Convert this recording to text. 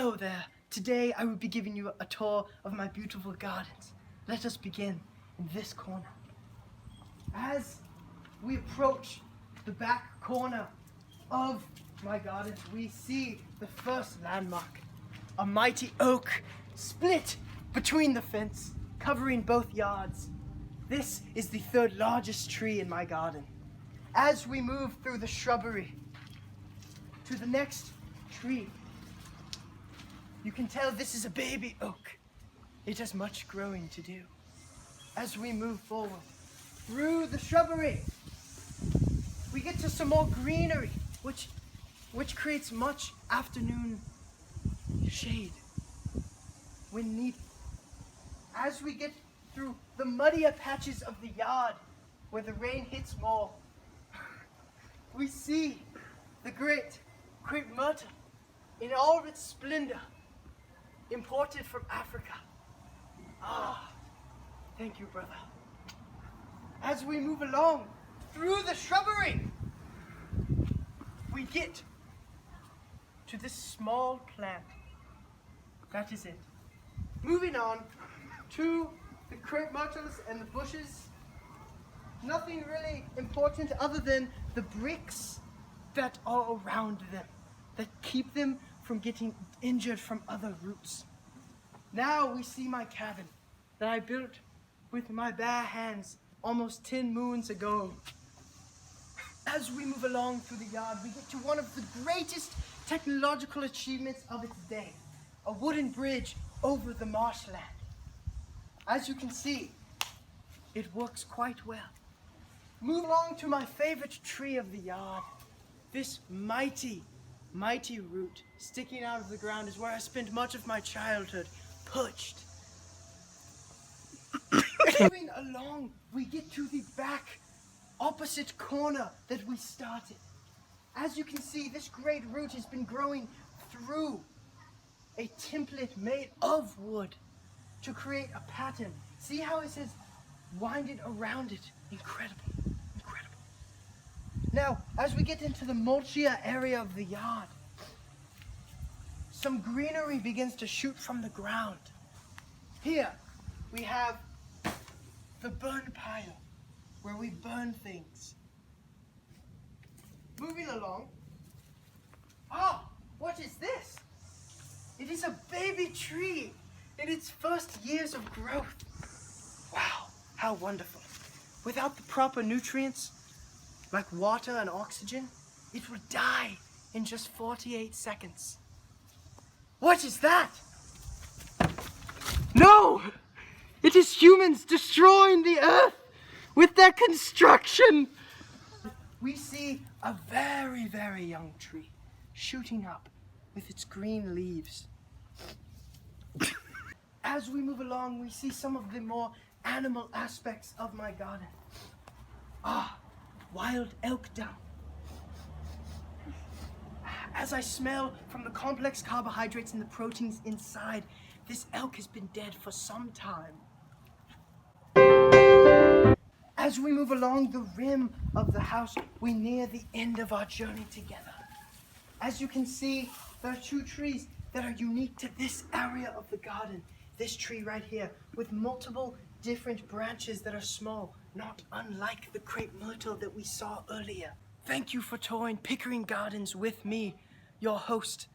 Hello there. Today I will be giving you a tour of my beautiful gardens. Let us begin in this corner. As we approach the back corner of my gardens, we see the first landmark, a mighty oak split between the fence, covering both yards. This is the third largest tree in my garden. As we move through the shrubbery to the next tree, you can tell this is a baby oak. It has much growing to do. As we move forward through the shrubbery, we get to some more greenery, which creates much afternoon shade when needed. As we get through the muddier patches of the yard where the rain hits more, we see the great crepe myrtle in all of its splendor, imported from Africa. Ah, thank you, brother. As we move along through the shrubbery, we get to this small plant. That is it. Moving on to the crepe myrtles and the bushes. Nothing really important other than the bricks that are around them, that keep them from getting injured from other roots. Now we see my cabin that I built with my bare hands almost 10 moons ago. As we move along through the yard, we get to one of the greatest technological achievements of its day, a wooden bridge over the marshland. As you can see, it works quite well. Move along to my favorite tree of the yard. This mighty root sticking out of the ground is where I spent much of my childhood, perched. Moving along, we get to the back opposite corner that we started. As you can see, this great root has been growing through a template made of wood to create a pattern. See how it says winded around it? Incredible. Now, as we get into the mulchier area of the yard, some greenery begins to shoot from the ground. Here, we have the burn pile, where we burn things. Moving along. Ah, what is this? It is a baby tree in its first years of growth. Wow, how wonderful. Without the proper nutrients, like water and oxygen, it would die in just 48 seconds. What is that? No! It is humans destroying the earth with their construction. We see a very, very young tree shooting up with its green leaves. As we move along, we see some of the more animal aspects of my garden. Ah, wild elk dung. As I smell from the complex carbohydrates and the proteins inside, this elk has been dead for some time. As we move along the rim of the house, we near the end of our journey together. As you can see, there are two trees that are unique to this area of the garden. This tree right here, with multiple different branches that are small, not unlike the crepe myrtle that we saw earlier. Thank you for touring Pickering Gardens with me, your host,